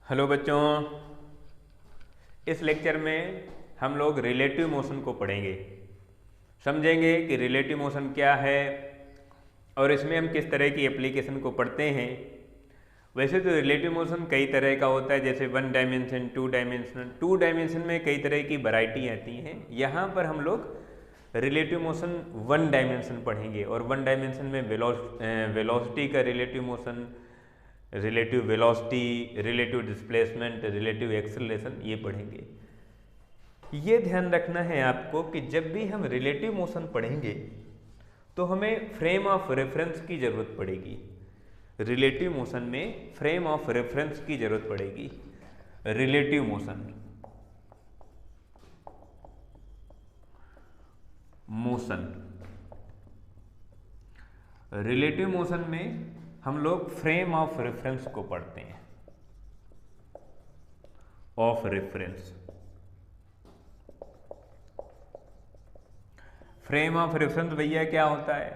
Hello बच्चों, इस lecture में हम लोग रिलेटिव मोशन को पढ़ेंगे। समझेंगे कि रिलेटिव मोशन क्या है और इसमें हम किस तरह की एप्लीकेशन को पढ़ते हैं। वैसे तो रिलेटिव मोशन कई तरह का होता है, जैसे 1 डायमेंशन, 2 डायमेंशन। 2 डायमेंशन में कई तरह की वैरायटी आती हैं। यहाँ पर हम लोग रिलेटिव मोशन 1 डायमेंशन पढ़ेंगे और 1 डायमेंशन में वेलोसिटी का relative motion, relative velocity, relative displacement, relative acceleration, ये पढ़ेंगे। ये ध्यान रखना है आपको कि जब भी हम रिलेटिव मोशन पढ़ेंगे तो हमें फ्रेम ऑफ रेफरेंस की ज़रूरत पड़ेगी। रिलेटिव मोशन में फ्रेम ऑफ रेफरेंस की ज़रूरत पड़ेगी। रिलेटिव मोशन रिलेटिव मोशन में हम लोग फ्रेम ऑफ रेफरेंस को पढ़ते हैं। Of reference, frame of reference भैया क्या होता है?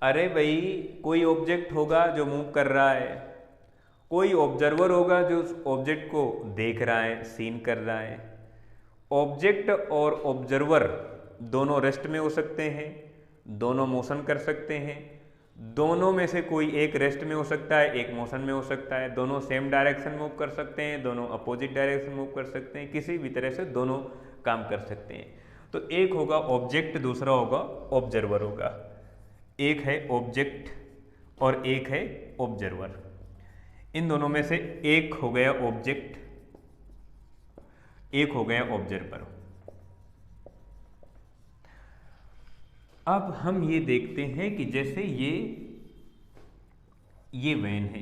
अरे भाई, कोई ऑब्जेक्ट होगा जो मूव कर रहा है, कोई ऑब्जर्वर होगा जो उस ऑब्जेक्ट को देख रहा है, सीन कर रहा है। ऑब्जेक्ट और ऑब्जर्वर दोनों रेस्ट में हो सकते हैं, दोनों मोशन कर सकते हैं। दोनों में से कोई एक रेस्ट में हो सकता है, एक मोशन में हो सकता है। दोनों सेम डायरेक्शन मूव कर सकते हैं, दोनों अपोजिट डायरेक्शन मूव कर सकते हैं। किसी भी तरह से दोनों काम कर सकते हैं। तो एक होगा ऑब्जेक्ट, दूसरा होगा ऑब्जर्वर होगा। एक है ऑब्जेक्ट और एक है ऑब्जर्वर। इन दोनों में से एक हो गया ऑब्जेक्ट, एक हो गया ऑब्जर्वर। अब हम ये देखते हैं कि जैसे ये वैन है,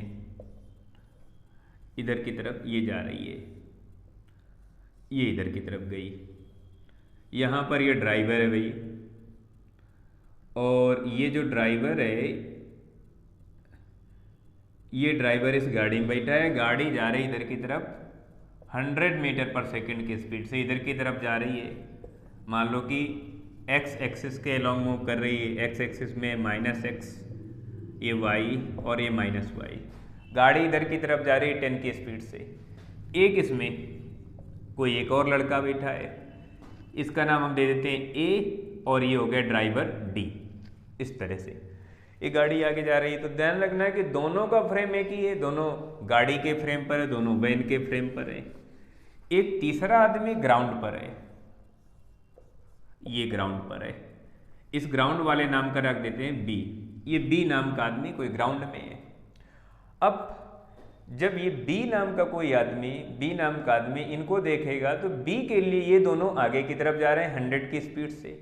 इधर की तरफ ये जा रही है, ये इधर की तरफ गई। यहाँ पर ये ड्राइवर है भाई, और ये जो ड्राइवर है, ये ड्राइवर इस गाड़ी में बैठा है। गाड़ी जा रही है इधर की तरफ 100 मीटर पर सेकंड की स्पीड से इधर की तरफ जा रही है। मान लो कि एक्स एक्सिस के अलॉन्ग मूव कर रही है। एक्स एक्सिस में -x, ये y और ये -y। गाड़ी इधर की तरफ जा रही है 10 की स्पीड से। एक इसमें कोई एक और लड़का बैठा है, इसका नाम हम दे देते हैं A, और ये हो गया ड्राइवर D। इस तरह से ये गाड़ी आगे जा रही है। तो ध्यान रखना है कि दोनों का फ्रेम एक ही है, दोनों गाड़ी के फ्रेम पर है, दोनों वैन के फ्रेम पर है। एक तीसरा आदमी ग्राउंड पर है, ये ग्राउंड पर है। इस ग्राउंड वाले नाम का रख देते हैं B। ये B नाम का आदमी कोई ग्राउंड में है। अब जब ये B नाम का कोई आदमी, B नाम का आदमी इनको देखेगा तो B के लिए ये दोनों आगे की तरफ जा रहे हैं 100 की स्पीड से,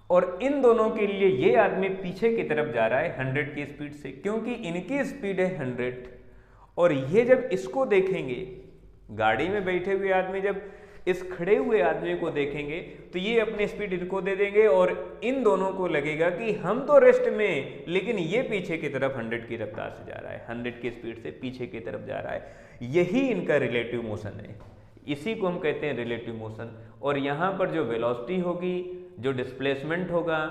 और इन दोनों के लिए ये आदमी पीछे की तरफ जा रहा है 100 की स्पीड से, क्योंकि इनकी स्पीड है 100। और ये जब इसको देखेंगे, गाड़ी में बैठे हुए आदमी जब इस खड़े हुए आदमी को देखेंगे तो ये अपनी स्पीड इनको दे देंगे, और इन दोनों को लगेगा कि हम तो रेस्ट में, लेकिन ये पीछे की तरफ 100 की रफ्तार से जा रहा है, 100 की स्पीड से पीछे की तरफ जा रहा है। यही इनका रिलेटिव मोशन है, इसी को हम कहते हैं रिलेटिव मोशन। और यहाँ पर जो वेलोसिटी होगी, जो डिस्प्लेसमेंट होगा,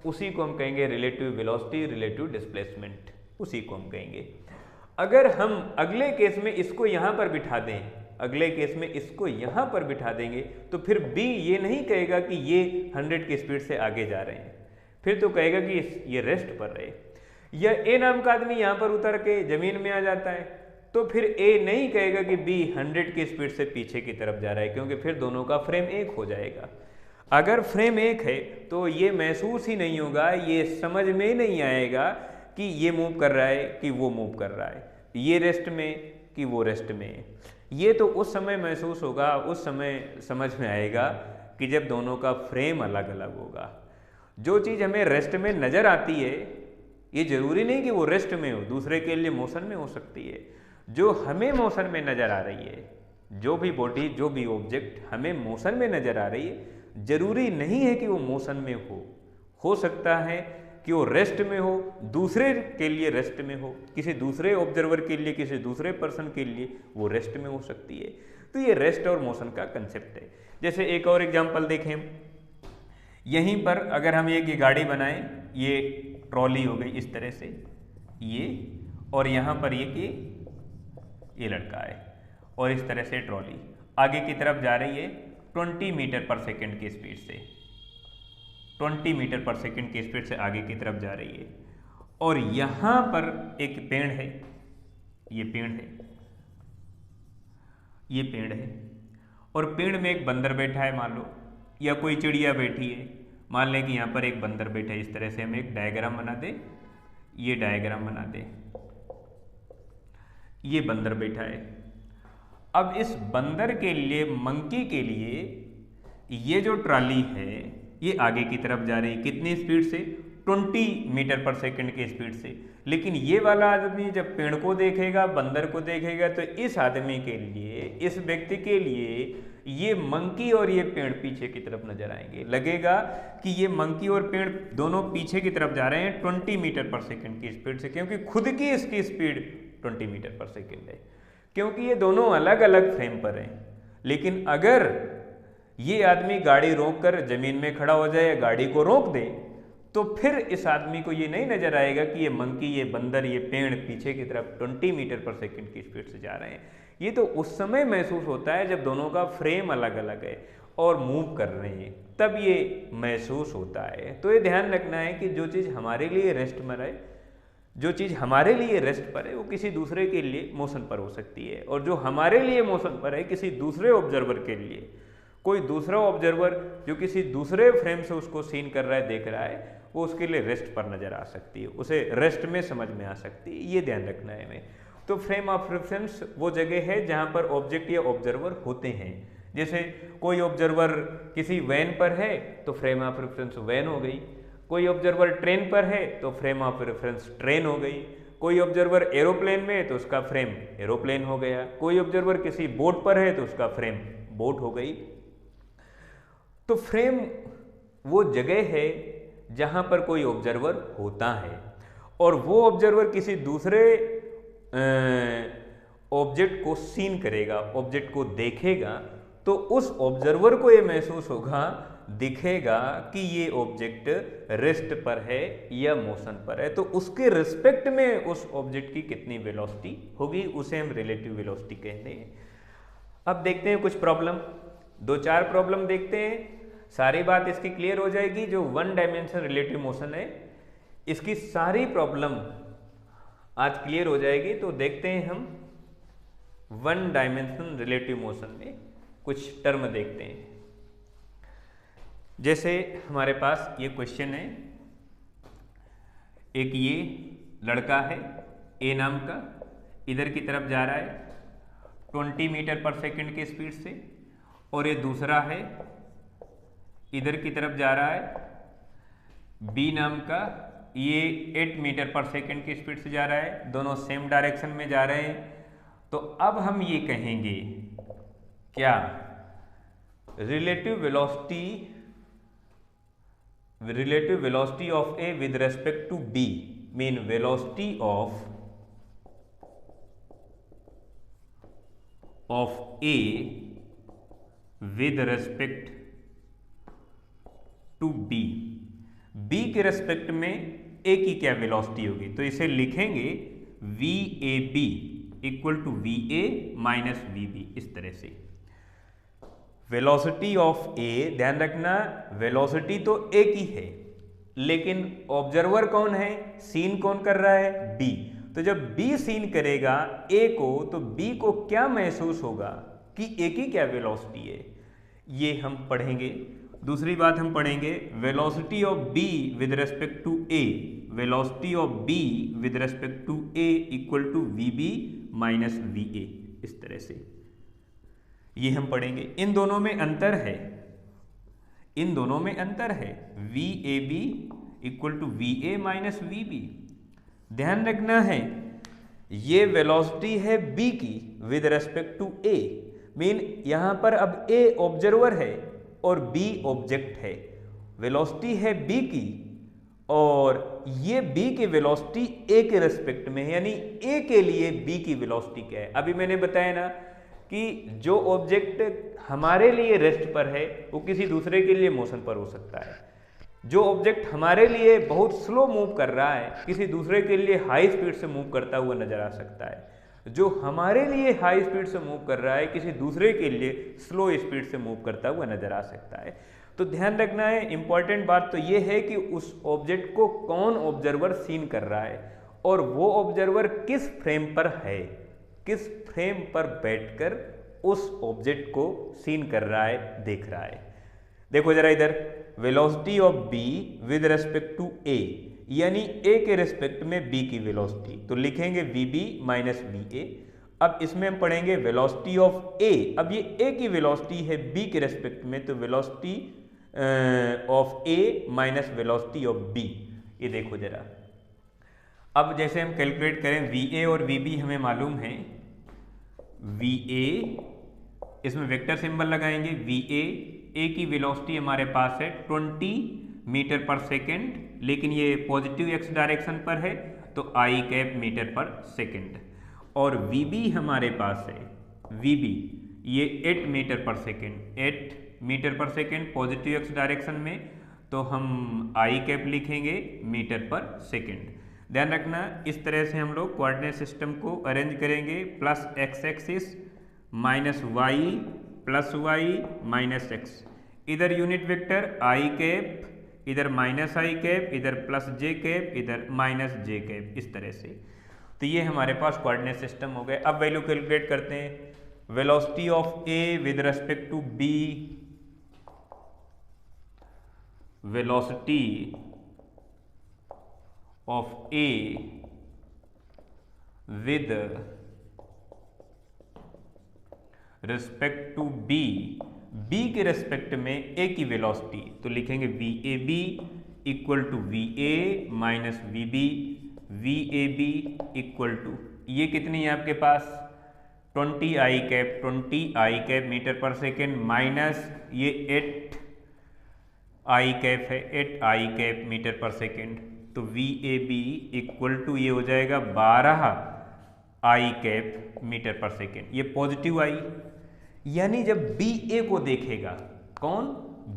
उसी को हम कहेंगे रिलेटिव वेलोसिटी, रिलेटिव डिस्प्लेसमेंट, उसी को हम कहेंगे। अगर हम अगले केस में इसको यहाँ पर बिठा दें, अगले केस में इसको यहाँ पर बिठा देंगे, तो फिर B ये नहीं कहेगा कि ये 100 की स्पीड से आगे जा रहे हैं, फिर तो कहेगा कि ये रेस्ट पर रहे। या A नाम का आदमी यहाँ पर उतर के जमीन में आ जाता है, तो फिर A नहीं कहेगा कि B 100 की स्पीड से पीछे की तरफ जा रहा है, क्योंकि फिर दोनों का फ्रेम एक हो जाएगा। अगर फ्रेम एक है तो ये महसूस ही नहीं होगा, ये समझ में ही नहीं आएगा कि ये मूव कर रहा है कि वो मूव कर रहा है, ये रेस्ट में कि वो रेस्ट में है। ये तो उस समय महसूस होगा, उस समय समझ में आएगा कि जब दोनों का फ्रेम अलग अलग होगा। जो चीज़ हमें रेस्ट में नज़र आती है, ये जरूरी नहीं कि वो रेस्ट में हो, दूसरे के लिए मोशन में हो सकती है। जो हमें मोशन में नज़र आ रही है, जो भी बॉडी, जो भी ऑब्जेक्ट हमें मोशन में नज़र आ रही है, जरूरी नहीं है कि वो मोशन में हो सकता है कि वो रेस्ट में हो, दूसरे के लिए रेस्ट में हो, किसी दूसरे ऑब्जर्वर के लिए, किसी दूसरे पर्सन के लिए वो रेस्ट में हो सकती है। तो ये रेस्ट और मोशन का कंसेप्ट है। जैसे एक और एग्जांपल देखें, यहीं पर अगर हम एक ये गाड़ी बनाएं, ये ट्रॉली हो गई इस तरह से, ये, और यहाँ पर ये कि ये लड़का है। और इस तरह से ट्रॉली आगे की तरफ जा रही है 20 मीटर पर सेकंड की स्पीड से, 20 मीटर पर सेकंड की स्पीड से आगे की तरफ जा रही है। और यहां पर एक पेड़ है, ये पेड़ है, ये पेड़ है, और पेड़ में एक बंदर बैठा है मान लो, या कोई चिड़िया बैठी है। मान लें कि यहाँ पर एक बंदर बैठा है। इस तरह से हम एक डायग्राम बना दे, ये डायग्राम बना दे, ये बंदर बैठा है। अब इस बंदर के लिए, मंकी के लिए, ये जो ट्रॉली है ये आगे की तरफ जा रही है, कितनी स्पीड से? 20 मीटर पर सेकंड की स्पीड से। लेकिन ये वाला आदमी जब पेड़ को देखेगा, बंदर को देखेगा, तो इस आदमी के लिए, इस व्यक्ति के लिए ये मंकी और ये पेड़ पीछे की तरफ नजर आएंगे। लगेगा कि ये मंकी और पेड़ दोनों पीछे की तरफ जा रहे हैं 20 मीटर पर सेकंड की स्पीड से, क्योंकि खुद की इसकी स्पीड 20 मीटर पर सेकंड है, क्योंकि ये दोनों अलग अलग फ्रेम पर हैं। लेकिन अगर ये आदमी गाड़ी रोक कर जमीन में खड़ा हो जाए या गाड़ी को रोक दे, तो फिर इस आदमी को ये नहीं नजर आएगा कि ये मंकी, ये बंदर, ये पेड़ पीछे की तरफ 20 मीटर पर सेकंड की स्पीड से जा रहे हैं। ये तो उस समय महसूस होता है जब दोनों का फ्रेम अलग अलग है और मूव कर रहे हैं, तब ये महसूस होता है। तो ये ध्यान रखना है कि जो चीज़ हमारे लिए रेस्ट पर है, जो चीज़ हमारे लिए रेस्ट पर है, वो किसी दूसरे के लिए मोशन पर हो सकती है, और जो हमारे लिए मोशन पर है किसी दूसरे ऑब्जर्वर के लिए, कोई दूसरा ऑब्जर्वर जो किसी दूसरे फ्रेम से उसको सीन कर रहा है, देख रहा है, वो उसके लिए रेस्ट पर नजर आ सकती है, उसे रेस्ट में समझ में आ सकती है। ये ध्यान रखना है हमें। तो फ्रेम ऑफ रेफरेंस वो जगह है जहां पर ऑब्जेक्ट या ऑब्जर्वर होते हैं। जैसे कोई ऑब्जर्वर किसी वैन पर है तो फ्रेम ऑफ रेफरेंस वैन हो गई, कोई ऑब्जर्वर ट्रेन पर है तो फ्रेम ऑफ रेफरेंस ट्रेन हो गई, कोई ऑब्जर्वर एरोप्लेन में है तो उसका फ्रेम एरोप्लेन हो गया, कोई ऑब्जर्वर किसी बोट पर है तो उसका फ्रेम बोट हो गई। तो फ्रेम वो जगह है जहां पर कोई ऑब्जर्वर होता है, और वो ऑब्जर्वर किसी दूसरे ऑब्जेक्ट को सीन करेगा, ऑब्जेक्ट को देखेगा, तो उस ऑब्जर्वर को ये महसूस होगा, दिखेगा कि ये ऑब्जेक्ट रेस्ट पर है या मोशन पर है। तो उसके रिस्पेक्ट में उस ऑब्जेक्ट की कितनी वेलोसिटी होगी, उसे हम रिलेटिव वेलोसिटी कहते हैं। अब देखते हैं कुछ प्रॉब्लम, 2-4 प्रॉब्लम देखते हैं, सारी बात इसकी क्लियर हो जाएगी। जो 1 डायमेंशन रिलेटिव मोशन है, इसकी सारी प्रॉब्लम आज क्लियर हो जाएगी। तो देखते हैं हम 1 डायमेंशन रिलेटिव मोशन में कुछ टर्म देखते हैं। जैसे हमारे पास ये क्वेश्चन है, एक ये लड़का है ए नाम का, इधर की तरफ जा रहा है 20 मीटर पर सेकंड की स्पीड से, और ये दूसरा है इधर की तरफ जा रहा है बी नाम का, ये 8 मीटर पर सेकंड की स्पीड से जा रहा है, दोनों सेम डायरेक्शन में जा रहे हैं। तो अब हम ये कहेंगे क्या, relative velocity of A with respect to B mean velocity of A with respect to B, B के रेस्पेक्ट में ए की क्या वेलोसिटी होगी, तो इसे लिखेंगे V A B equal to V A minus V B. इस तरह से वेलोसिटी ऑफ ए, ध्यान रखना वेलोसिटी तो ए की है, लेकिन ऑब्जर्वर कौन है, सीन कौन कर रहा है, बी। तो जब बी सीन करेगा ए को, तो बी को क्या महसूस होगा कि ए की क्या वेलोसिटी है, ये हम पढ़ेंगे। दूसरी बात हम पढ़ेंगे velocity of B with respect to A, velocity of B with respect to A equal to V B minus V A. इस तरह से ये हम पढ़ेंगे। इन दोनों में अंतर है, इन दोनों में अंतर है, V A B equal to V A minus V B. ध्यान रखना है ये वेलोसिटी है बी की with respect to A, mean यहां पर अब ए ऑब्जर्वर है और बी ऑब्जेक्ट है। वेलोसिटी है बी की और ये बी की वेलोसिटी ए के रेस्पेक्ट में है, यानी ए के लिए बी की वेलोसिटी क्या है। अभी मैंने बताया ना कि जो ऑब्जेक्ट हमारे लिए रेस्ट पर है वो किसी दूसरे के लिए मोशन पर हो सकता है, जो ऑब्जेक्ट हमारे लिए बहुत स्लो मूव कर रहा है किसी दूसरे के लिए हाई स्पीड से मूव करता हुआ नजर आ सकता है, जो हमारे लिए हाई स्पीड से मूव कर रहा है किसी दूसरे के लिए स्लो स्पीड से मूव करता हुआ नजर आ सकता है। तो ध्यान रखना है, इंपॉर्टेंट बात तो ये है कि उस ऑब्जेक्ट को कौन ऑब्जर्वर सीन कर रहा है और वो ऑब्जर्वर किस फ्रेम पर है, किस फ्रेम पर बैठकर उस ऑब्जेक्ट को सीन कर रहा है, देख रहा है। देखो जरा इधर, velocity of B with respect to A, यानी ए के रेस्पेक्ट में बी की वेलोसिटी, तो लिखेंगे V B minus V A. अब इसमें हम पढ़ेंगे वेलोसिटी ऑफ ए, अब ये ए की वेलोसिटी है बी के रेस्पेक्ट में, तो velocity of A minus velocity of B. ये देखो जरा, अब जैसे हम कैलकुलेट करें वी ए और वी बी हमें मालूम है, वी ए इसमें वेक्टर सिंबल लगाएंगे, वी ए की वेलोसिटी हमारे पास है 20 मीटर पर सेकेंड, लेकिन ये पॉजिटिव एक्स डायरेक्शन पर है तो आई कैप मीटर पर सेकेंड। और वी बी हमारे पास है, वी बी ये 8 मीटर पर सेकेंड, 8 मीटर पर सेकेंड पॉजिटिव एक्स डायरेक्शन में, तो हम आई कैप लिखेंगे मीटर पर सेकेंड। ध्यान रखना, इस तरह से हम लोग कोऑर्डिनेट सिस्टम को अरेंज करेंगे, plus X axis minus Y plus Y minus X, इधर यूनिट वेक्टर आई कैप, इधर माइनस आई कैप, इधर प्लस जे कैप, इधर माइनस जे कैप, इस तरह से। तो ये हमारे पास कोऑर्डिनेट सिस्टम हो गए। अब वैल्यू कैलकुलेट करते हैं, velocity of A with respect to B, velocity of A with respect to B, B के रेस्पेक्ट में ए की वेलोसिटी, तो लिखेंगे V A B equal to V A minus V B, V A B equal to, ये कितनी है आपके पास 20 I cap, 20 I cap metre पर सेकेंड, माइनस ये 8 आई कैप है, 8 आई कैप मीटर पर सेकेंड, तो we A B equal to ये हो जाएगा 12 आई कैप मीटर पर सेकेंड, ये पॉजिटिव आई। यानी जब बी ए को देखेगा, कौन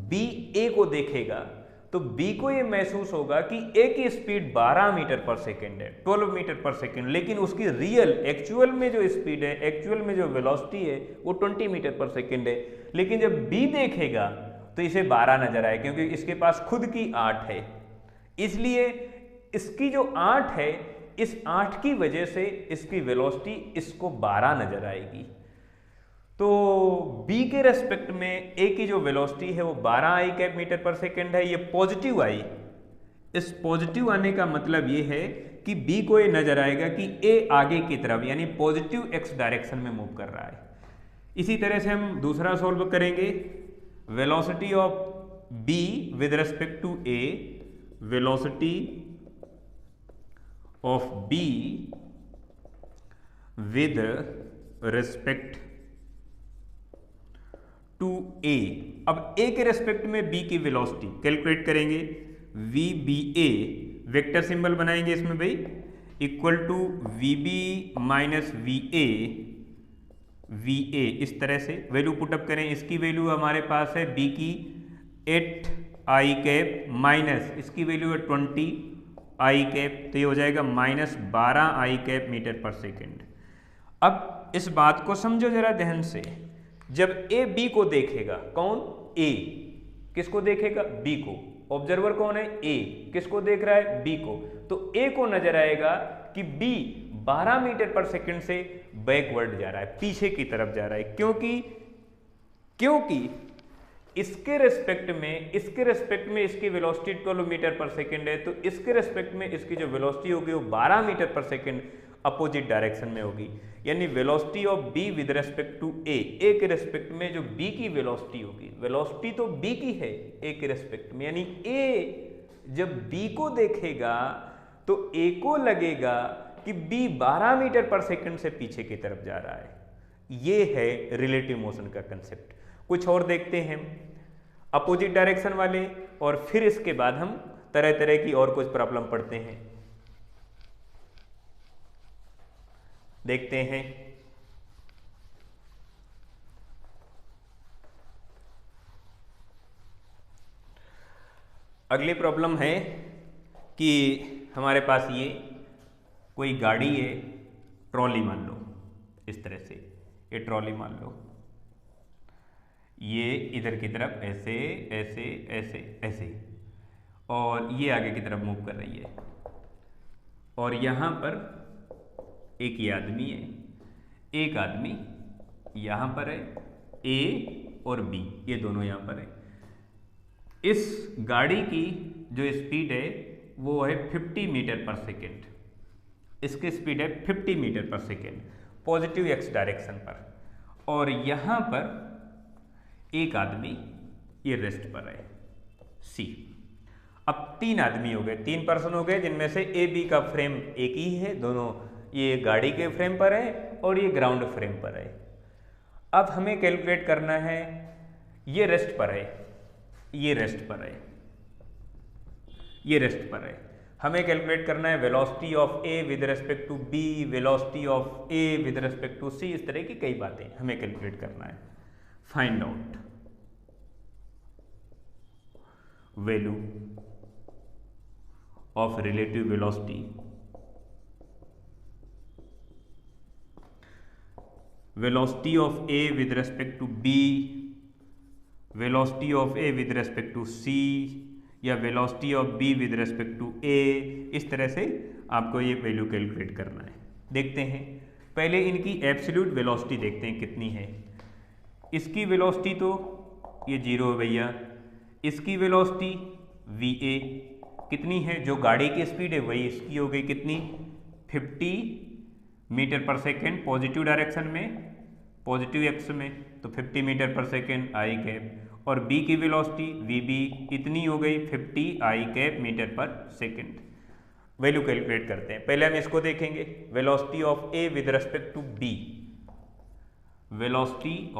बी ए को देखेगा, तो बी को ये महसूस होगा कि ए की स्पीड 12 मीटर पर सेकेंड है, 12 मीटर पर सेकेंड, लेकिन उसकी रियल एक्चुअल में जो स्पीड है, एक्चुअल में जो वेलोसिटी है वो 20 मीटर पर सेकेंड है। लेकिन जब बी देखेगा तो इसे 12 नजर आए, क्योंकि इसके पास खुद की 8 है, इसलिए इसकी जो 8 है, इस 8 की वजह से इसकी वेलोसिटी इसको 12 नजर आएगी। तो b के रेस्पेक्ट में a की जो वेलोसिटी है वो 12 आई कैप मीटर पर सेकेंड है, ये पॉजिटिव आई। इस पॉजिटिव आने का मतलब ये है कि b को ये नजर आएगा कि a आगे की तरफ यानी पॉजिटिव x डायरेक्शन में मूव कर रहा है। इसी तरह से हम दूसरा सॉल्व करेंगे, velocity of b with respect to a, velocity of b with respect to A. अब a के रेस्पेक्ट में b की वेलोसिटी कैलकुलेट करेंगे, V B A, vector symbol बनाएंगे इसमें भाई, equal to V B minus V A, इस तरह से वैल्यू पुटअप करें। इसकी वैल्यू हमारे पास है b की 8 आई कैप माइनस इसकी वैल्यू है 20 आई कैप, तो ये हो जाएगा माइनस 12 आई कैप मीटर पर सेकेंड। अब इस बात को समझो जरा ध्यान से, जब ए बी को देखेगा, कौन ए किसको देखेगा, बी को, ऑब्जर्वर कौन है ए, किसको देख रहा है बी को, तो ए को नजर आएगा कि बी 12 मीटर पर सेकंड से बैकवर्ड जा रहा है, पीछे की तरफ जा रहा है, क्योंकि इसके रेस्पेक्ट में इसकी वेलोसिटी 12 मीटर पर सेकंड है, तो इसके रेस्पेक्ट में इसकी जो वेलोसिटी होगी वो 12 मीटर पर सेकंड अपोजिट डायरेक्शन में होगी। यानी velocity of B with respect to A, A के रेस्पेक्ट में जो बी की वेलोसिटी होगी, वेलोसिटी तो बी की है ए के रेस्पेक्ट में, यानी ए जब बी को देखेगा तो ए को लगेगा कि बी 12 मीटर पर सेकंड से पीछे की तरफ जा रहा है। ये है रिलेटिव मोशन का कंसेप्ट। कुछ और देखते हैं अपोजिट डायरेक्शन वाले, और फिर इसके बाद हम तरह तरह की और कुछ प्रॉब्लम पढ़ते हैं। देखते हैं अगली प्रॉब्लम है कि हमारे पास ये कोई गाड़ी है, ट्रॉली मान लो, इस तरह से। ये ट्रॉली मान लो, ये इधर की तरफ ऐसे ऐसे ऐसे ऐसे, और ये आगे की तरफ मूव कर रही है, और यहाँ पर एक ये आदमी है, एक आदमी यहाँ पर है, ए और बी, ये दोनों यहाँ पर है। इस गाड़ी की जो स्पीड है वो है 50 मीटर पर सेकेंड। इसकी स्पीड है 50 मीटर पर सेकेंड पॉजिटिव एक्स डायरेक्शन पर, और यहाँ पर एक आदमी ये रेस्ट पर है, सी। अब 3 आदमी हो गए, 3 पर्सन हो गए, जिनमें से ए बी का फ्रेम एक ही है, दोनों ये गाड़ी के फ्रेम पर है और ये ग्राउंड फ्रेम पर है। अब हमें कैलकुलेट करना है, ये रेस्ट पर है, ये रेस्ट पर है, ये रेस्ट पर है। हमें कैलकुलेट करना है velocity of A with respect to B, velocity of A with respect to C, इस तरह की कई बातें हमें कैलकुलेट करना है। Find out value of relative velocity velocity of A with respect to B, velocity of A with respect to C, या velocity of B with respect to A. इस तरह से आपको ये वैल्यू कैलकुलेट करना है। देखते हैं, पहले इनकी एब्सोल्यूट वेलोसिटी देखते हैं कितनी है। इसकी वेलोसिटी तो ये 0 है भैया, इसकी वेलोसिटी वी ए कितनी है, जो गाड़ी की स्पीड है वही इसकी हो गई कितनी, 50 मीटर पर सेकेंड पॉजिटिव डायरेक्शन में, पॉजिटिव एक्स में, तो 50 मीटर पर सेकेंड आई कैप, और b की वेलोसिटी वी बी इतनी हो गई 50 आई कैप मीटर पर सेकेंड। वैल्यू कैलकुलेट करते हैं। पहले हम इसको देखेंगे, velocity of A with respect to B, velocity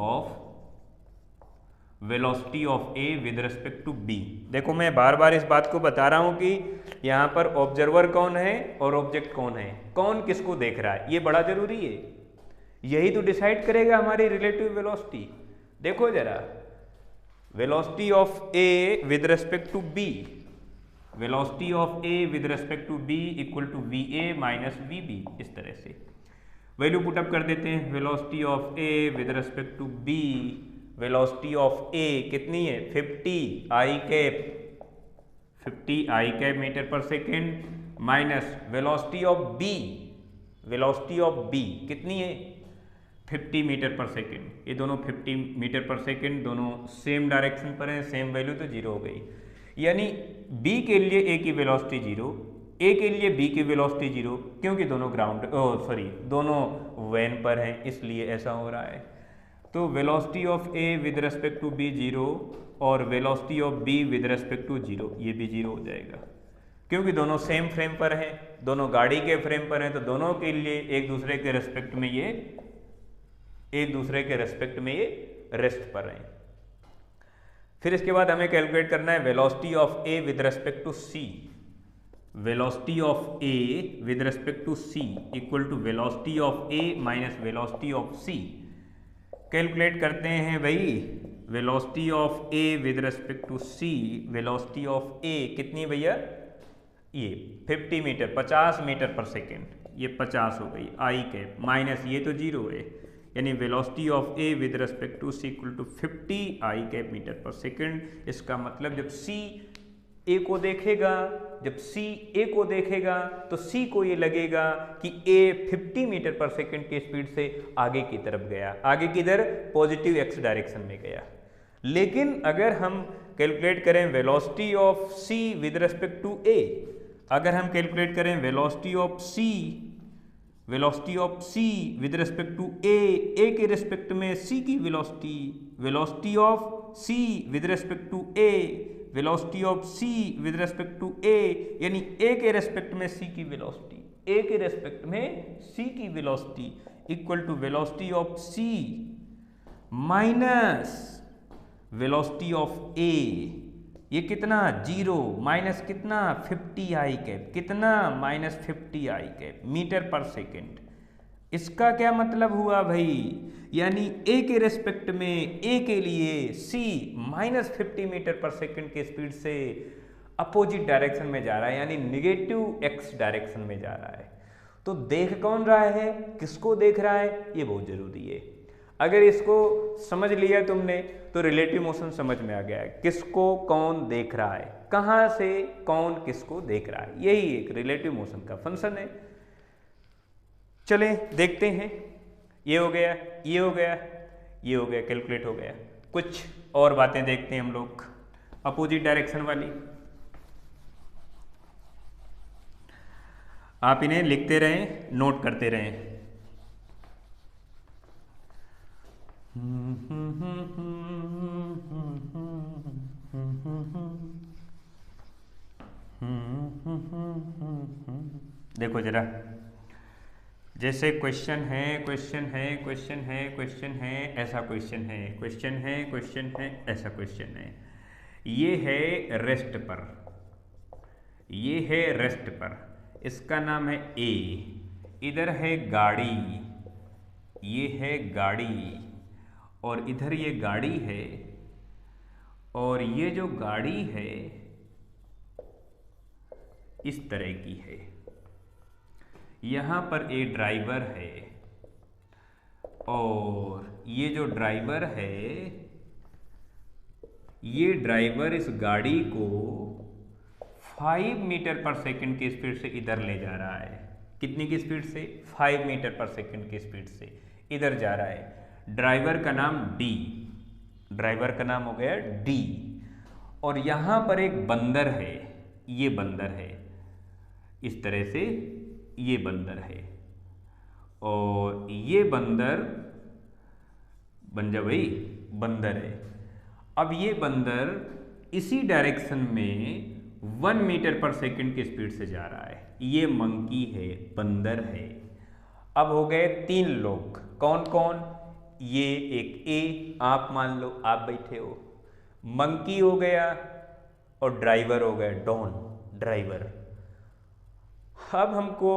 of A with respect to B. देखो मैं बार बार इस बात को बता रहा हूं कि यहां पर ऑब्जर्वर कौन है और ऑब्जेक्ट कौन है, कौन किसको देख रहा है, ये बड़ा जरूरी है। यही तो डिसाइड करेगा हमारी रिलेटिव वेलोसिटी। देखो जरा, velocity of A with respect to B, velocity of A with respect to B equal to V A minus V B, इस तरह से वैल्यू पुटअप कर देते हैं। Velocity of A with respect to B, velocity of A कितनी है 50 I cap, 50 I cap metre पर second, minus velocity of B, velocity of B कितनी है 50 मीटर पर सेकेंड। ये दोनों 50 मीटर पर सेकेंड दोनों सेम डायरेक्शन पर हैं, सेम वैल्यू, तो 0 हो गई। यानी b के लिए a की वेलोसिटी 0, a के लिए b की वेलोसिटी 0, क्योंकि दोनों दोनों वैन पर हैं, इसलिए ऐसा हो रहा है। तो velocity of a with respect to b 0 और velocity of b with respect to 0, ये भी 0 हो जाएगा, क्योंकि दोनों सेम फ्रेम पर हैं, दोनों गाड़ी के फ्रेम पर हैं, तो दोनों के लिए एक दूसरे के रेस्पेक्ट में ये रेस्ट पर हैं। फिर इसके बाद हमें कैलकुलेट करना है velocity of A with respect to C, velocity of A with respect to C equal to velocity of A minus velocity of C. Calculate करते हैं भाई, velocity of A with respect to C, velocity of A कितनी भैया, ये 50 metre 50 metre पर second, ये 50 हो गई आई कैप, माइनस ये तो 0 है, यानी velocity of A with respect to C equal to 50 I cap metre पर सेकेंड। इसका मतलब जब सी ए को देखेगा, तो सी को ये लगेगा कि ए 50 मीटर पर सेकेंड की स्पीड से आगे की तरफ गया, आगे किधर, पॉजिटिव एक्स डायरेक्शन में गया। लेकिन अगर हम कैलकुलेट करें velocity of C with respect to A, अगर हम कैलकुलेट करें velocity of C with respect to A के रिस्पेक्ट में सी की velocity, velocity of C with respect to A, velocity of C with respect to A, यानी A के respect में C की वेलोसिटी, ए के रिस्पेक्ट में सी की velocity equal to velocity of C minus velocity of A, ये कितना 0 minus कितना 50 आई कैप, कितना माइनस 50 आई कैप मीटर पर सेकेंड। इसका क्या मतलब हुआ भाई, यानी ए के रेस्पेक्ट में ए के लिए सी माइनस 50 मीटर पर सेकेंड की स्पीड से अपोजिट डायरेक्शन में जा रहा है, यानी निगेटिव एक्स डायरेक्शन में जा रहा है। तो देख कौन रहा है, किसको देख रहा है, ये बहुत जरूरी है। अगर इसको समझ लिया तुमने तो रिलेटिव मोशन समझ में आ गया है, किसको कौन देख रहा है, कहां से कौन किसको देख रहा है, यही एक रिलेटिव मोशन का फंक्शन है। चले देखते हैं, ये हो गया, ये हो गया, ये हो गया, कैलकुलेट हो गया। कुछ और बातें देखते हैं हम लोग अपोजिट डायरेक्शन वाली। आप इन्हें लिखते रहें, नोट करते रहें। देखो जरा, जैसे क्वेश्चन है, क्वेश्चन है, क्वेश्चन है, क्वेश्चन है, ऐसा क्वेश्चन है, क्वेश्चन है, क्वेश्चन है, ऐसा क्वेश्चन है। ये है रेस्ट पर, ये है रेस्ट पर, इसका नाम है ए। इधर है गाड़ी, ये है गाड़ी, और इधर ये गाड़ी है, और ये जो गाड़ी है इस तरह की है। यहां पर एक ड्राइवर है, और ये जो ड्राइवर है, ये ड्राइवर इस गाड़ी को 5 मीटर पर सेकंड की स्पीड से इधर ले जा रहा है। कितनी की स्पीड से? 5 मीटर पर सेकंड की स्पीड से इधर जा रहा है। ड्राइवर का नाम डी, ड्राइवर का नाम हो गया डी। और यहां पर एक बंदर है, ये बंदर है, इस तरह से ये बंदर है, और ये बंदर बन जा भाई, बंदर है। अब ये बंदर इसी डायरेक्शन में 1 मीटर पर सेकंड की स्पीड से जा रहा है। ये मंकी है, बंदर है। अब हो गए 3 लोग, कौन कौन? ये एक ए, आप मान लो आप बैठे हो, मंकी हो गया, और ड्राइवर हो गया डॉन, ड्राइवर। अब हमको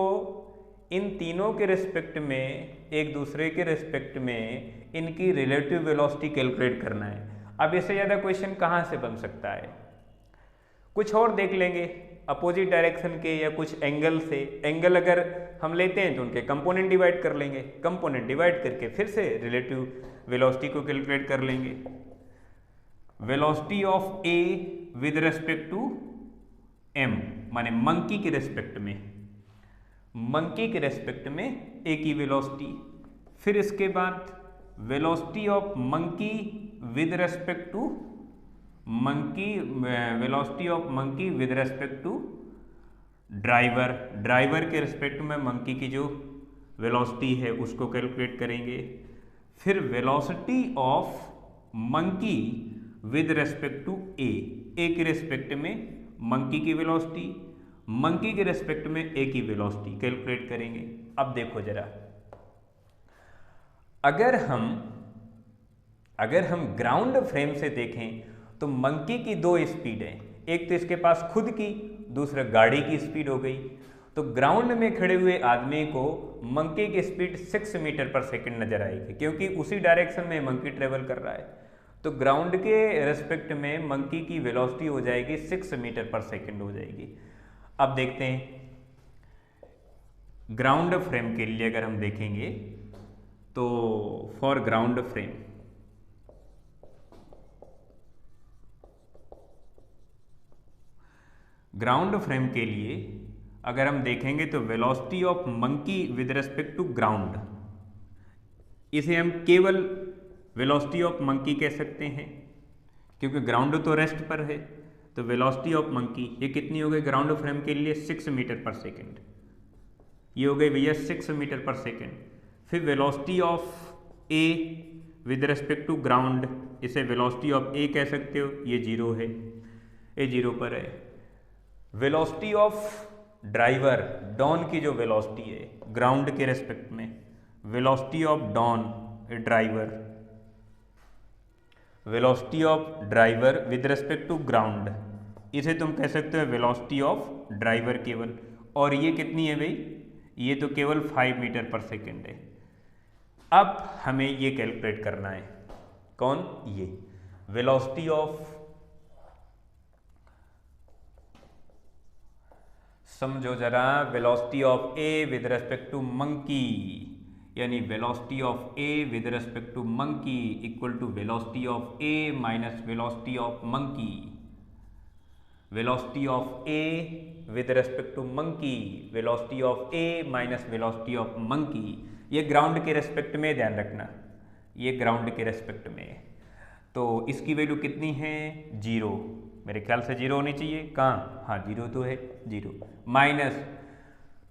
इन तीनों के रिस्पेक्ट में, एक दूसरे के रिस्पेक्ट में इनकी रिलेटिव वेलोसिटी कैलकुलेट करना है। अब इससे ज़्यादा क्वेश्चन कहाँ से बन सकता है? कुछ और देख लेंगे अपोजिट डायरेक्शन के, या कुछ एंगल से। एंगल अगर हम लेते हैं तो उनके कंपोनेंट डिवाइड कर लेंगे, कंपोनेंट डिवाइड करके फिर से रिलेटिव वेलोसिटी को कैलकुलेट कर लेंगे। Velocity of A with respect to M, माने मंकी के रेस्पेक्ट में, मंकी के रेस्पेक्ट में ए की वेलोसिटी। फिर इसके बाद velocity of monkey with respect to monkey, velocity of monkey with respect to driver, driver के रेस्पेक्ट में मंकी की जो वेलोसिटी है उसको कैलकुलेट करेंगे। फिर velocity of monkey with respect to A, A के रेस्पेक्ट में मंकी की वेलोसिटी, मंकी के रेस्पेक्ट में ए की वेलोसिटी कैलकुलेट करेंगे। अब देखो जरा, अगर हम ग्राउंड फ्रेम से देखें तो मंकी की 2 स्पीड है, एक तो इसके पास खुद की, दूसरा गाड़ी की स्पीड हो गई। तो ग्राउंड में खड़े हुए आदमी को मंकी की स्पीड 6 मीटर पर सेकंड नजर आएगी, क्योंकि उसी डायरेक्शन में मंकी ट्रेवल कर रहा है। तो ग्राउंड के रेस्पेक्ट में मंकी की वेलोसिटी हो जाएगी 6 मीटर पर सेकंड हो जाएगी। अब देखते हैं ग्राउंड फ्रेम के लिए अगर हम देखेंगे तो for ground frame, ground frame के लिए अगर हम देखेंगे तो velocity of monkey with respect to ground, इसे हम केवल वेलोसिटी ऑफ मंकी कह सकते हैं, क्योंकि ग्राउंड तो रेस्ट पर है। तो वेलोसिटी ऑफ मंकी ये कितनी हो गई ग्राउंड फ्रेम के लिए? 6 मीटर पर सेकेंड। ये हो गई भैया 6 मीटर पर सेकेंड। फिर velocity of A with respect to ground, इसे वेलोसिटी ऑफ ए कह सकते हो, ये 0 है, ये 0 पर है। वेलोसिटी ऑफ ड्राइवर, डॉन की जो वेलोसिटी है ग्राउंड के रेस्पेक्ट में, velocity of Don driver, velocity of driver with respect to ground, इसे तुम कह सकते हो वेलोसिटी ऑफ ड्राइवर केवल। और ये कितनी है भाई? ये तो केवल 5 मीटर पर सेकेंड है। अब हमें ये कैलकुलेट करना है, कौन? ये वेलोसिटी ऑफ समझो जरा, velocity of A with respect to monkey, यानी velocity of A with respect to monkey equal to velocity of A minus velocity of monkey. Velocity of A with respect to monkey, velocity of A minus velocity of monkey. ये ground के respect में ध्यान रखना, ये ground के respect में। तो इसकी वैल्यू कितनी है? 0। मेरे ख्याल से 0 होनी चाहिए। कहाँ? हाँ 0 तो है, 0 माइनस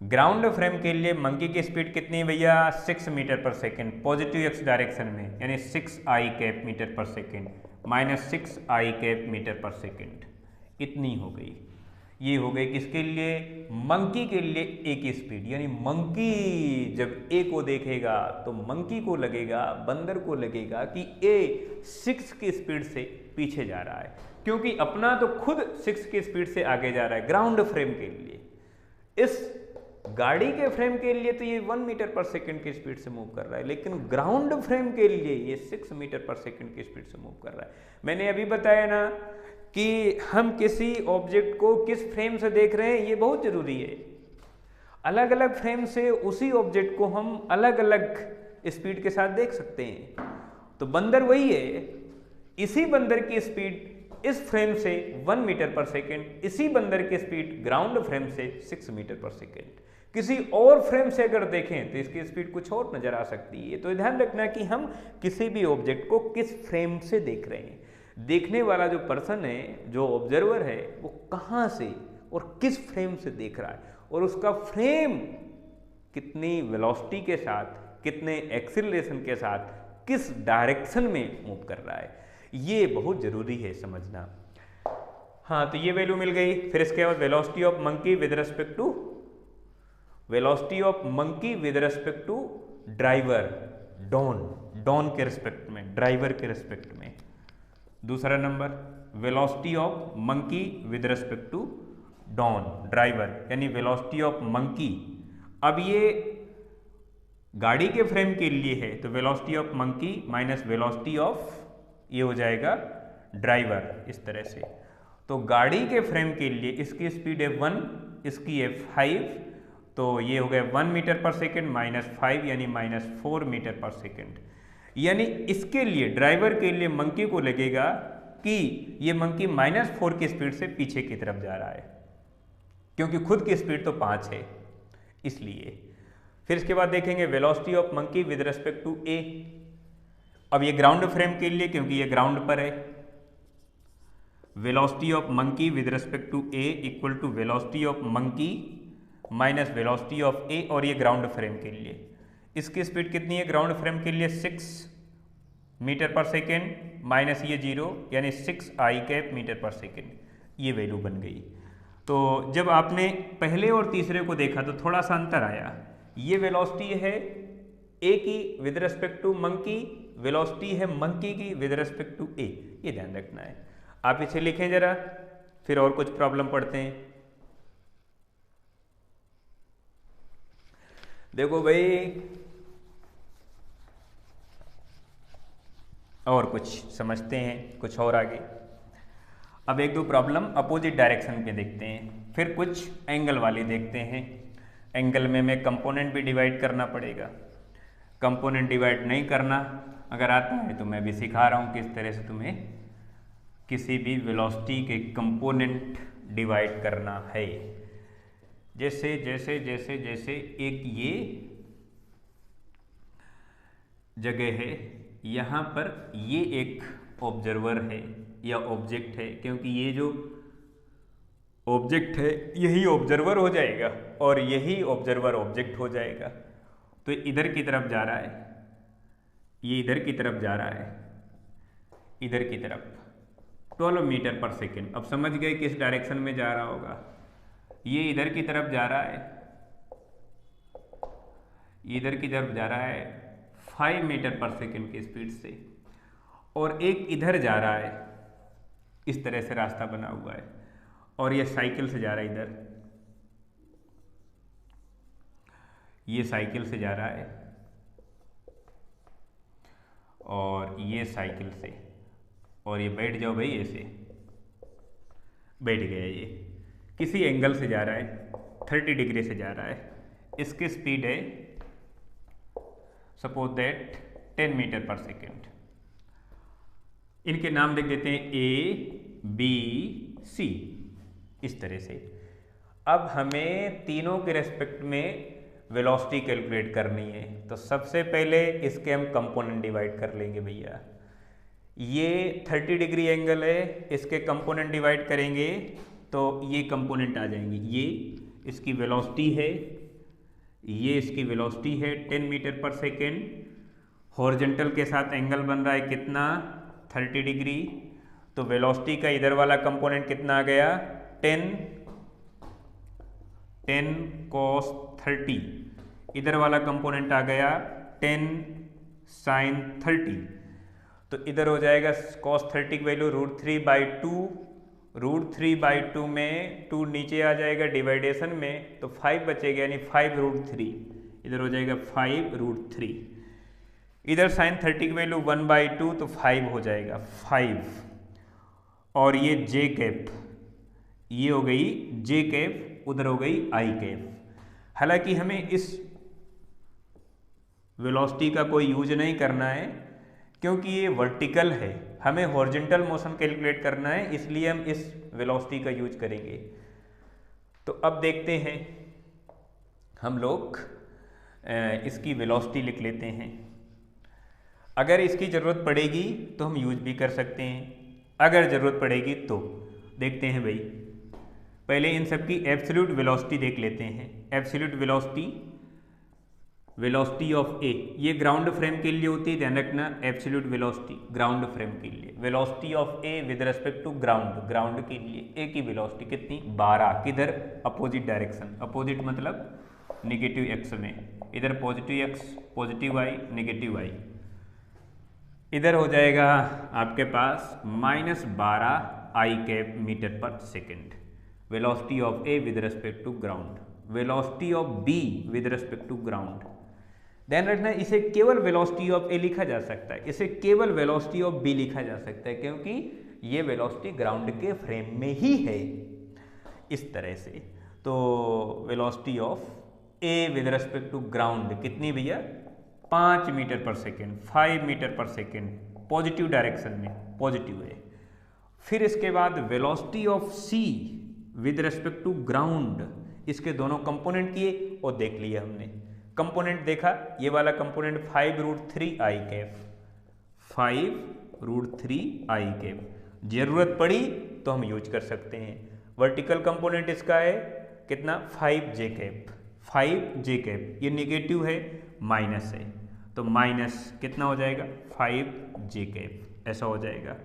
ग्राउंड फ्रेम के लिए मंकी की स्पीड कितनी है भैया? 6 मीटर पर सेकेंड पॉजिटिव एक्स डायरेक्शन में, यानी 6 आई कैप मीटर पर सेकेंड माइनस 6 आई कैप मीटर पर सेकेंड, इतनी हो गई। ये हो गई किसके लिए? मंकी के लिए ए की स्पीड। यानी मंकी जब ए को देखेगा तो मंकी को लगेगा, बंदर को लगेगा कि ए 6 की स्पीड से पीछे जा रहा है, क्योंकि अपना तो खुद 6 की स्पीड से आगे जा रहा है ग्राउंड फ्रेम के लिए। इस गाड़ी के फ्रेम के लिए तो ये 1 मीटर पर सेकंड की स्पीड से मूव कर रहा है, लेकिन ग्राउंड फ्रेम के लिए ये 6 मीटर पर सेकंड की स्पीड से मूव कर रहा है। मैंने अभी बताया ना कि हम किसी ऑब्जेक्ट को किस फ्रेम से देख रहे हैं, ये बहुत जरूरी है। अलग अलग फ्रेम से उसी ऑब्जेक्ट को हम अलग अलग स्पीड के साथ देख सकते हैं। तो बंदर वही है, इसी बंदर की स्पीड इस फ्रेम से 1 मीटर पर सेकेंड, इसी बंदर की स्पीड ग्राउंड फ्रेम से 6 मीटर पर सेकेंड। किसी और फ्रेम से अगर देखें तो इसकी स्पीड कुछ और नजर आ सकती है। तो ध्यान रखना कि हम किसी भी ऑब्जेक्ट को किस फ्रेम से देख रहे हैं। देखने वाला जो पर्सन है, जो ऑब्जर्वर है, वो कहाँ से और किस फ्रेम से देख रहा है, और उसका फ्रेम कितनी वेलोसिटी के साथ, कितने एक्सीलरेशन के साथ, किस डायरेक्शन में मूव कर रहा है, ये बहुत जरूरी है समझना। हाँ, तो ये वैल्यू मिल गई। फिर इसके बाद velocity of monkey with respect to, velocity of monkey with respect to driver, Don के रेस्पेक्ट में, ड्राइवर के रेस्पेक्ट में। दूसरा number velocity of monkey with respect to Don, driver, यानी वेलोसिटी ऑफ मंकी। अब ये गाड़ी के फ्रेम के लिए है, तो velocity of monkey minus velocity of, ये हो जाएगा ड्राइवर, इस तरह से। तो गाड़ी के फ्रेम के लिए इसकी स्पीड है 1, इसकी है 5, तो ये हो गया 1 मीटर पर सेकेंड माइनस 5 यानी माइनस 4 मीटर पर सेकेंड। यानी इसके लिए, ड्राइवर के लिए मंकी को लगेगा कि ये मंकी -4 की स्पीड से पीछे की तरफ जा रहा है, क्योंकि खुद की स्पीड तो 5 है, इसलिए। फिर इसके बाद देखेंगे velocity of monkey with respect to A. अब ये ग्राउंड फ्रेम के लिए, क्योंकि ये ग्राउंड पर है, velocity of monkey with respect to A equal to velocity of monkey minus velocity of A, और ये ग्राउंड फ्रेम के लिए इसकी स्पीड कितनी है? ग्राउंड फ्रेम के लिए 6 मीटर पर सेकेंड माइनस ये 0 यानी 6 आई कैप मीटर पर सेकेंड, ये वैल्यू बन गई। तो जब आपने पहले और तीसरे को देखा तो थोड़ा सा अंतर आया। ये वेलोसिटी है ए की with respect to monkey, velocity है मंकी की विद रेस्पेक्ट टू ए, ये ध्यान रखना है। आप इसे लिखें जरा, फिर और कुछ प्रॉब्लम पढ़ते हैं। देखो भाई, और कुछ समझते हैं, कुछ और आगे। अब 1-2 प्रॉब्लम अपोजिट डायरेक्शन के देखते हैं, फिर कुछ एंगल वाली देखते हैं। एंगल में मैं कंपोनेंट भी डिवाइड करना पड़ेगा। कंपोनेंट डिवाइड नहीं करना अगर आता है तो मैं भी सिखा रहा हूँ किस तरह से तुम्हें किसी भी वेलोसिटी के कंपोनेंट डिवाइड करना है। जैसे जैसे जैसे जैसे एक ये जगह है, यहाँ पर ये एक ऑब्जर्वर है या ऑब्जेक्ट है, क्योंकि ये जो ऑब्जेक्ट है यही ऑब्जर्वर हो जाएगा और यही ऑब्जर्वर ऑब्जेक्ट हो जाएगा। तो इधर की तरफ जा रहा है, ये इधर की तरफ जा रहा है, इधर की तरफ 12 मीटर पर सेकेंड। अब समझ गए किस डायरेक्शन में जा रहा होगा। ये इधर की तरफ जा रहा है, इधर की तरफ जा रहा है 5 मीटर पर सेकेंड की स्पीड से, और एक इधर जा रहा है, इस तरह से रास्ता बना हुआ है, और ये साइकिल से जा रहा है इधर, ये साइकिल से जा रहा है, और ये साइकिल से, और ये बैठ जाओ भाई, ऐसे बैठ गया। ये किसी एंगल से जा रहा है, 30 डिग्री से जा रहा है, इसकी स्पीड है सपोज दैट 10 मीटर पर सेकेंड। इनके नाम लिख देते हैं A, B, C, इस तरह से। अब हमें तीनों के रेस्पेक्ट में वेलोसिटी कैलकुलेट करनी है, तो सबसे पहले इसके हम कंपोनेंट डिवाइड कर लेंगे भैया। ये 30 डिग्री एंगल है, इसके कंपोनेंट डिवाइड करेंगे तो ये कंपोनेंट आ जाएंगे। ये इसकी वेलोसिटी है, ये इसकी वेलोसिटी है 10 मीटर पर सेकेंड। हॉरिजॉन्टल के साथ एंगल बन रहा है कितना, 30 डिग्री। तो वेलोसिटी का इधर वाला कंपोनेंट कितना आ गया, 10 cos 30। इधर वाला कंपोनेंट आ गया 10 sin 30। तो इधर हो जाएगा cos 30 की वैल्यू √3/2। √3/2 में 2 नीचे आ जाएगा डिवाइडेशन में, तो 5 बचेगा, यानी 5√3। इधर हो जाएगा 5√3। इधर sin 30 की वैल्यू 1/2, तो 5 हो जाएगा 5। और ये जे कैप, ये हो गई जे कैप, उधर हो गई आई कैप। हालांकि हमें इस वेलोसिटी का कोई यूज नहीं करना है क्योंकि ये वर्टिकल है, हमें हॉरिजॉन्टल मोशन कैलकुलेट करना है, इसलिए हम इस वेलोसिटी का यूज करेंगे। तो अब देखते हैं हम लोग इसकी वेलोसिटी लिख लेते हैं। अगर इसकी ज़रूरत पड़ेगी तो हम यूज भी कर सकते हैं, अगर ज़रूरत पड़ेगी तो। देखते हैं भाई, पहले इन सब की एब्सोल्यूट वेलोसिटी देख लेते हैं। Absolute velocity, velocity of A, ये ग्राउंड फ्रेम के लिए होती है, ध्यान रखना। एब्सोल्यूट वेलोसिटी ग्राउंड फ्रेम के लिए, velocity of A with respect to ground, ground के लिए ए की वेलोसिटी कितनी, 12। किधर, अपोजिट डायरेक्शन। अपोजिट मतलब नेगेटिव एक्स में, इधर positive X, positive Y, negative Y. इधर हो जाएगा आपके पास -12 आई कैप मीटर पर second. Velocity of A with respect to ground, velocity of B with respect to ground. ध्यान रखना, इसे केवल वेलोसिटी ऑफ ए लिखा जा सकता है, इसे केवल वेलोसिटी ऑफ बी लिखा जा सकता है, क्योंकि ये वेलोसिटी ग्राउंड के फ्रेम में ही है, इस तरह से। तो velocity of A with respect to ground कितनी भैया, 5 मीटर पर सेकेंड, 5 मीटर पर सेकेंड, पॉजिटिव डायरेक्शन में, पॉजिटिव है। फिर इसके बाद velocity of C with respect to ground, इसके दोनों कंपोनेंट किए और देख लिया हमने। कंपोनेंट देखा, ये वाला कंपोनेंट 5√3 आई कैप, 5√3 आई कैप। जरूरत पड़ी तो हम यूज कर सकते हैं। वर्टिकल कंपोनेंट इसका है कितना, 5 जे कैप, 5 जे कैप। ये नेगेटिव है, माइनस है, तो माइनस कितना हो जाएगा, 5 जे कैप, ऐसा हो जाएगा।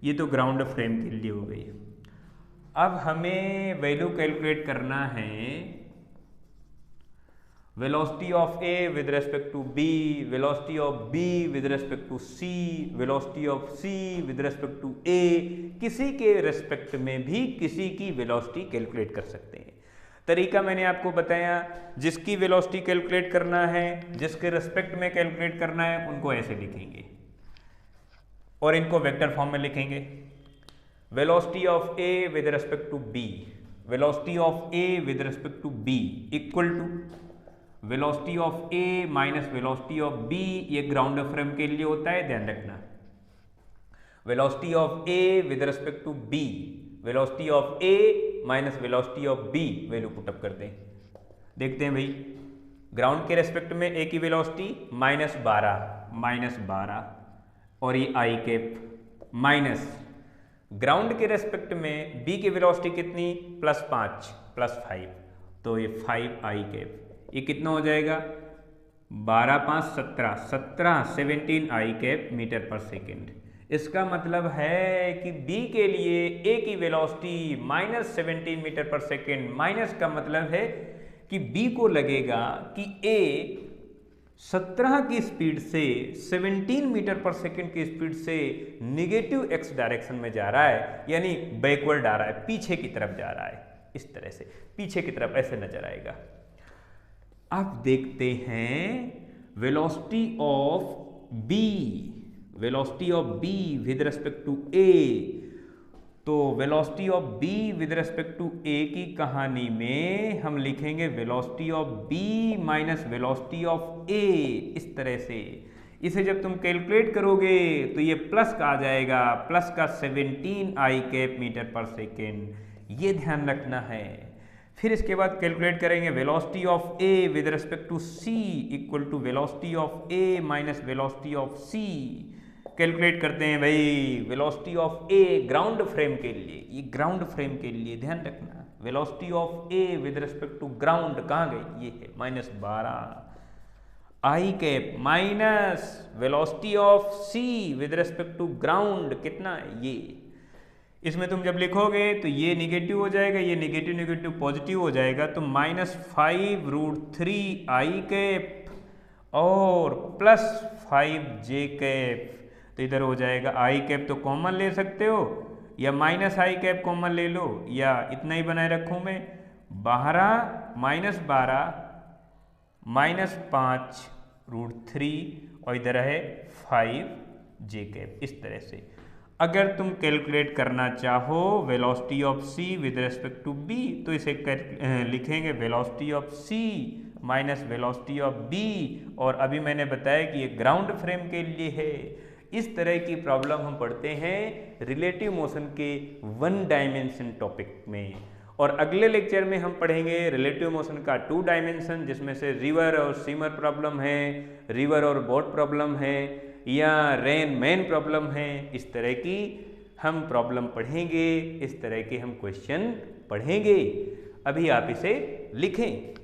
ये तो ग्राउंड फ्रेम के लिए हो गई। अब हमें वैल्यू कैलकुलेट करना है velocity of A with respect to B, velocity of B with respect to C, velocity of C with respect to A. किसी के रिस्पेक्ट में भी किसी की वेलोसिटी कैलकुलेट कर सकते हैं। तरीका मैंने आपको बताया, जिसकी वेलोसिटी कैलकुलेट करना है, जिसके रिस्पेक्ट में कैलकुलेट करना है, उनको ऐसे लिखेंगे और इनको वेक्टर फॉर्म में लिखेंगे। Velocity of A with respect to B, velocity of A with respect to B equal to velocity of A minus velocity of B. ये ग्राउंड फ्रेम के लिए होता है, ध्यान रखना। Velocity of A with respect to B, velocity of A minus velocity of B, value put up करते हैं। देखते हैं भाई, ग्राउंड के रेस्पेक्ट में ए की वेलोसिटी -12 और ये आई कैप, माइनस ग्राउंड के रेस्पेक्ट में बी की वेलोसिटी कितनी, +5 +5, तो ये 5 आई कैप। ये कितना हो जाएगा, 12 5 17, 17 आई कैप मीटर पर सेकेंड। इसका मतलब है कि B के लिए A की वेलोसिटी -17 मीटर पर सेकेंड। माइनस का मतलब है कि B को लगेगा कि A 17 की स्पीड से 17 मीटर पर सेकेंड की स्पीड से नेगेटिव x डायरेक्शन में जा रहा है, यानी बैकवर्ड आ रहा है, पीछे की तरफ जा रहा है, इस तरह से पीछे की तरफ ऐसे नजर आएगा। अब देखते हैं velocity of B, velocity of B with respect to A। तो velocity of B with respect to A की कहानी में हम लिखेंगे velocity of B minus velocity of A, इस तरह से। इसे जब तुम कैलकुलेट करोगे तो ये प्लस का आ जाएगा, प्लस का 17 आई कैप मीटर पर सेकेंड, ये ध्यान रखना है। फिर इसके बाद कैलकुलेट करेंगे velocity of A with respect to C equal to velocity of A minus velocity of C. Calculate करते हैं भाई velocity of A ground frame के लिए, ये ग्राउंड फ्रेम के लिए ध्यान रखना, velocity of A with respect to ground कहाँ गई, ये है -12 I cap minus velocity of C with respect to ground कितना है ये। इसमें तुम जब लिखोगे तो ये निगेटिव हो जाएगा, ये निगेटिव निगेटिव पॉजिटिव हो जाएगा, तो -5√3 आई कैप और +5 जे कैप। तो इधर हो जाएगा आई कैप तो कॉमन ले सकते हो या माइनस आई कैप कॉमन ले लो, या इतना ही बनाए रखूँ मैं, 12 -5√3 और इधर है 5 जे कैप, इस तरह से। अगर तुम कैलकुलेट करना चाहो velocity of C with respect to B तो इसे लिखेंगे velocity of C minus velocity of B, और अभी मैंने बताया कि ये ग्राउंड फ्रेम के लिए है। इस तरह की प्रॉब्लम हम पढ़ते हैं रिलेटिव मोशन के 1 डायमेंशन टॉपिक में, और अगले लेक्चर में हम पढ़ेंगे रिलेटिव मोशन का 2 डायमेंशन, जिसमें से रिवर और स्टीमर प्रॉब्लम है, रिवर और बोट प्रॉब्लम है, या रेन मैन प्रॉब्लम है। इस तरह की हम प्रॉब्लम पढ़ेंगे, इस तरह के हम क्वेश्चन पढ़ेंगे। अभी आप इसे लिखें।